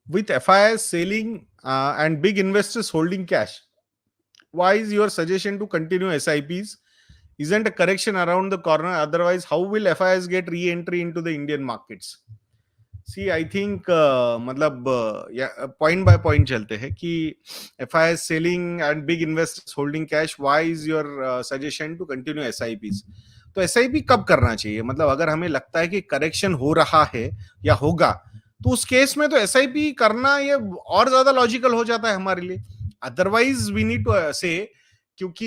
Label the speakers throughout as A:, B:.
A: with FIs selling and big investors holding cash, why is your suggestion to continue SIPs? Isn't a correction around the corner? Otherwise, how will FIs get re-entry into the Indian markets? See, I think मतलब point by point चलते हैं कि FIs selling and big investors holding cash. Why is your suggestion to continue SIPs? तो SIP कब करना चाहिए? मतलब अगर हमें लगता है कि करेक्शन हो रहा है या होगा, तो उस केस में तो SIP करना ये और ज्यादा लॉजिकल हो जाता है हमारे लिए. अदरवाइज वी नीड टू से, क्योंकि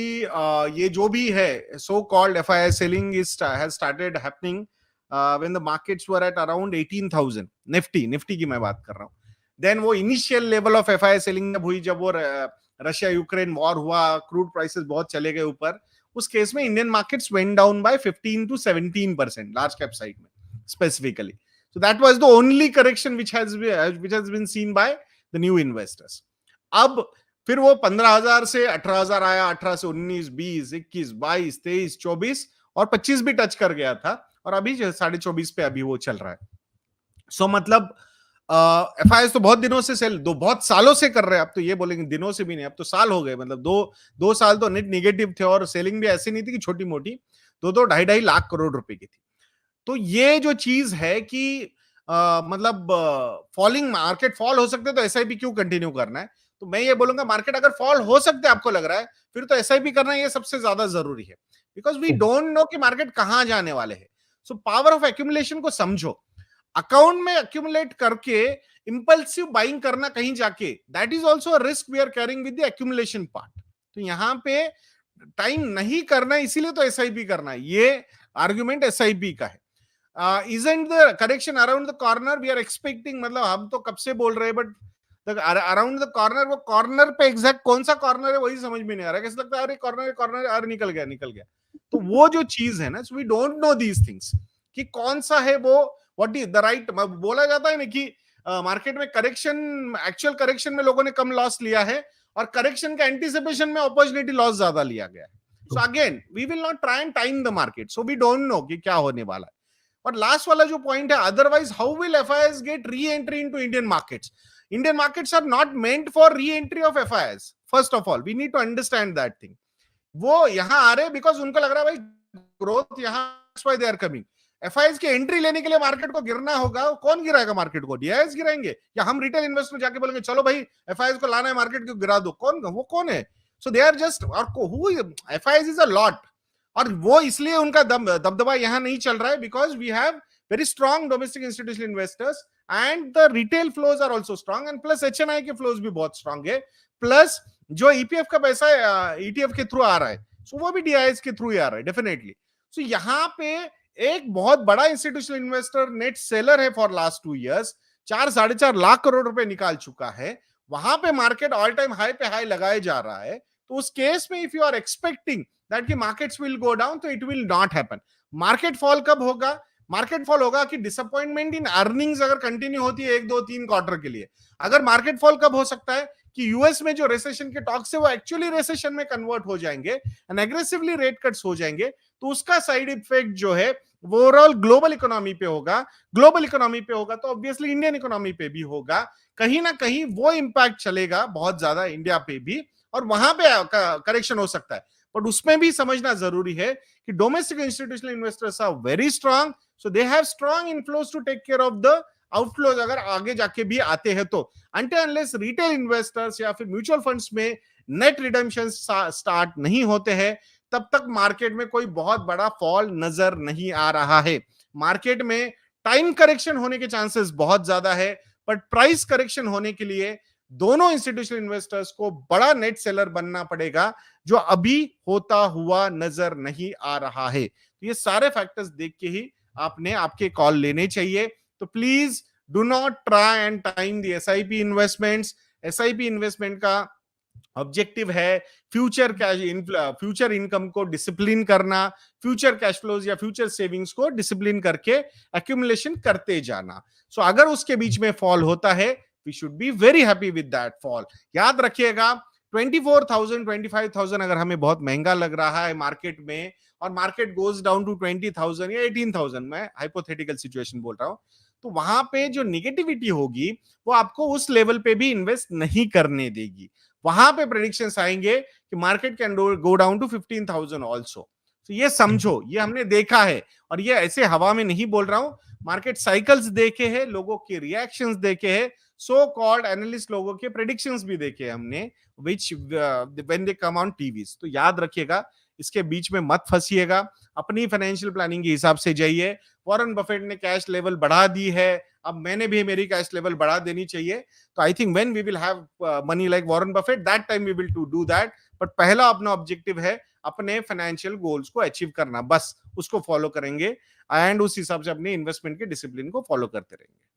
A: ये जो भी है so called FII selling is has started happening when the markets were at around 18,000 Nifty की मैं बात कर रहा हूं. देन वो initial level of FII selling जब हुई, जब वो रशिया यूक्रेन वॉर हुआ, क्रूड प्राइसेस बहुत चले गए ऊपर, उस केस में Indian markets went down by 15 to 17% large cap side में specifically. So that was the only correction which has been seen by the new investors. अब फिर वो 15,000 से 18,000 आया, 18 से 19, 20, 21, 22, 23, 24 और 25 भी टच कर गया था, और अभी 24.5 पे अभी वो चल रहा है. सो मतलब FIs तो बहुत दिनों से सेल, बहुत सालों से कर रहे हैं. अब तो ये बोलेंगे दिनों से भी नहीं, अब तो साल हो गए. मतलब दो साल तो नेट निगेटिव थे, और सेलिंग भी ऐसी नहीं थी कि छोटी मोटी, 2-2.5 लाख करोड़ रुपए की थी. तो ये जो चीज है कि मतलब फॉलिंग मार्केट फॉल हो सकते तो SIP क्यों कंटिन्यू करना है? तो मैं ये बोलूंगा, मार्केट अगर फॉल हो सकते आपको लग रहा है, फिर तो SIP करना ये सबसे ज्यादा जरूरी है, बिकॉज वी डोंट नो कि मार्केट कहां जाने वाले हैं. सो पावर ऑफ एक्यूमुलेशन को समझो. अकाउंट में एक्यूमुलेट करके इंपल्सिव बाइंग करना कहीं जाके, that is also risk we are carrying with the accumulation part. तो यहां पे टाइम नहीं करना है, इसीलिए तो SIP करना है. ये आर्ग्यूमेंट SIP का है. isn't the correction around the corner? We are expecting, मतलब हम तो कब से बोल रहे हैं, बट अराउंड द कॉर्नर, वो कॉर्नर पे एग्जैक्ट कौन सा कॉर्नर है वही समझ में नहीं आ रहा है. कैसे लगता है अरे कॉर्नर अरे निकल गया. तो वो जो चीज है ना, we don't know these things कि कौन सा है वो, व्हाट इज द राइट. बोला जाता है ना कि मार्केट में करेक्शन, एक्चुअल करेक्शन में लोगों ने कम लॉस लिया है, और करेक्शन के एंटीसिपेशन में अपॉर्चुनिटी लॉस ज्यादा लिया गया है. So again we will not try and time the market, so we don't know कि क्या होने वाला है. और लास्ट वाला जो पॉइंट है, otherwise how will FIs get re entry into Indian markets? Indian markets are not meant for re entry of FIs. First of all we need to understand that thing. वो यहां आ रहे because उनको लग रहा है भाई growth यहां, why they are coming. FIs की एंट्री लेने के लिए मार्केट को गिरना होगा. कौन गिराएगा मार्केट को? DIs गिराएंगे, या हम रिटेल इन्वेस्टर जाके बोलेंगे चलो भाई FIs को लाना है, मार्केट को गिरा दो? कौन है? सो दे आर जस्ट, और FIs इज अ लॉट, और वो इसलिए उनका दबदबा यहां नहीं चल रहा है because we have very strong domestic institutional investors, and the retail flows are also strong, and plus HNI के फ्लोज भी बहुत स्ट्रॉन्ग है. प्लस जो EPF का पैसा ETF के थ्रू आ रहा है, सो वो भी DIs के थ्रू ही आ रहा है डेफिनेटली. सो यहाँ पे एक बहुत बड़ा इंस्टीट्यूशनल इन्वेस्टर नेट सेलर है for last 2 years, 4-4.5 lakh crore रुपए निकाल चुका है. वहां पे मार्केट ऑल टाइम हाई पे हाई लगाए जा रहा है. तो उस केस में if you are expecting that कि मार्केट्स विल गो डाउन, तो it will not happen. Market fall कब होगा? मार्केट फॉल होगा कि डिसअपॉइंटमेंट इन अर्निंग्स अगर कंटिन्यू होती है 1-2-3 क्वार्टर के लिए. अगर मार्केट फॉल कब हो सकता है कि यूएस में जो रिसेशन के टॉक्स है वो एक्चुअली रिसेशन में कन्वर्ट हो जाएंगे एंड एग्रेसिवली रेट कट्स हो जाएंगे, तो उसका साइड इफेक्ट जो है वो ओवरऑल ग्लोबल इकोनॉमी पे होगा. ग्लोबल इकोनॉमी पे होगा तो ऑब्वियसली इंडियन इकोनॉमी पे भी होगा. कहीं ना कहीं वो इंपैक्ट चलेगा बहुत ज्यादा इंडिया पे भी, और वहां पे करेक्शन हो सकता है. बट उसमें भी समझना जरूरी है कि domestic institutional investors are very strong, so they have strong inflows to take care of the outflows अगर आगे जाके भी आते हैं तो. अनटिल अनलेस रिटेल इन्वेस्टर्स या फिर म्यूचुअल फंड्स में नेट रिडेम्पशन स्टार्ट नहीं होते हैं, तब तक मार्केट में कोई बहुत बड़ा फॉल नजर नहीं आ रहा है. मार्केट में टाइम करेक्शन होने के चांसेस बहुत ज्यादा है, बट प्राइस करेक्शन होने के लिए दोनों इंस्टीट्यूशनल इन्वेस्टर्स को बड़ा नेट सेलर बनना पड़ेगा, जो अभी होता हुआ नजर नहीं आ रहा है. तो ये सारे फैक्टर्स देख के ही आपने आपके कॉल लेने चाहिए. तो please do not try and time the SIP investments. SIP investment का ऑब्जेक्टिव है फ्यूचर इनकम को डिसिप्लिन करना, फ्यूचर कैश फ्लोज या फ्यूचर सेविंग्स को डिसिप्लिन करके एक्यूमुलेशन करते जाना. सो अगर उसके बीच में फॉल होता है, we should be very happy with that fall. याद रखिएगा 24,000 25,000 अगर हमें बहुत महंगा लग रहा है मार्केट में, और मार्केट गोज डाउन टू 20,000 या 18,000, मैं हाइपोथेटिकल सिचुएशन बोल रहा हूं, तो वहां पे जो निगेटिविटी होगी वो आपको उस लेवल पे भी इन्वेस्ट नहीं करने देगी। वहां पे प्रेडिक्शंस आएंगे कि market can go down to 15,000 also. तो ये समझो, ये हमने देखा है, और ये ऐसे हवा में नहीं बोल रहा हूं, मार्केट साइकिल्स देखे हैं, लोगों के रिएक्शंस देखे हैं, सो कॉल्ड एनालिस्ट लोगों के प्रेडिक्शंस भी देखे हमने, विच when they come on TVs. तो याद रखिएगा, इसके बीच में मत फंसिएगा, अपनी फाइनेंशियल प्लानिंग के हिसाब से जाइए। वॉरेन बफेट ने कैश लेवल बढ़ा दी है, अब मैंने भी मेरी कैश लेवल बढ़ा देनी चाहिए। तो I think when we will have money like Warren Buffett, that time we will to do that. But पहला अपना ऑब्जेक्टिव है अपने फाइनेंशियल गोल्स को अचीव करना, बस उसको फॉलो करेंगे एंड उस हिसाब से अपने इन्वेस्टमेंट के डिसिप्लिन को फॉलो करते रहेंगे।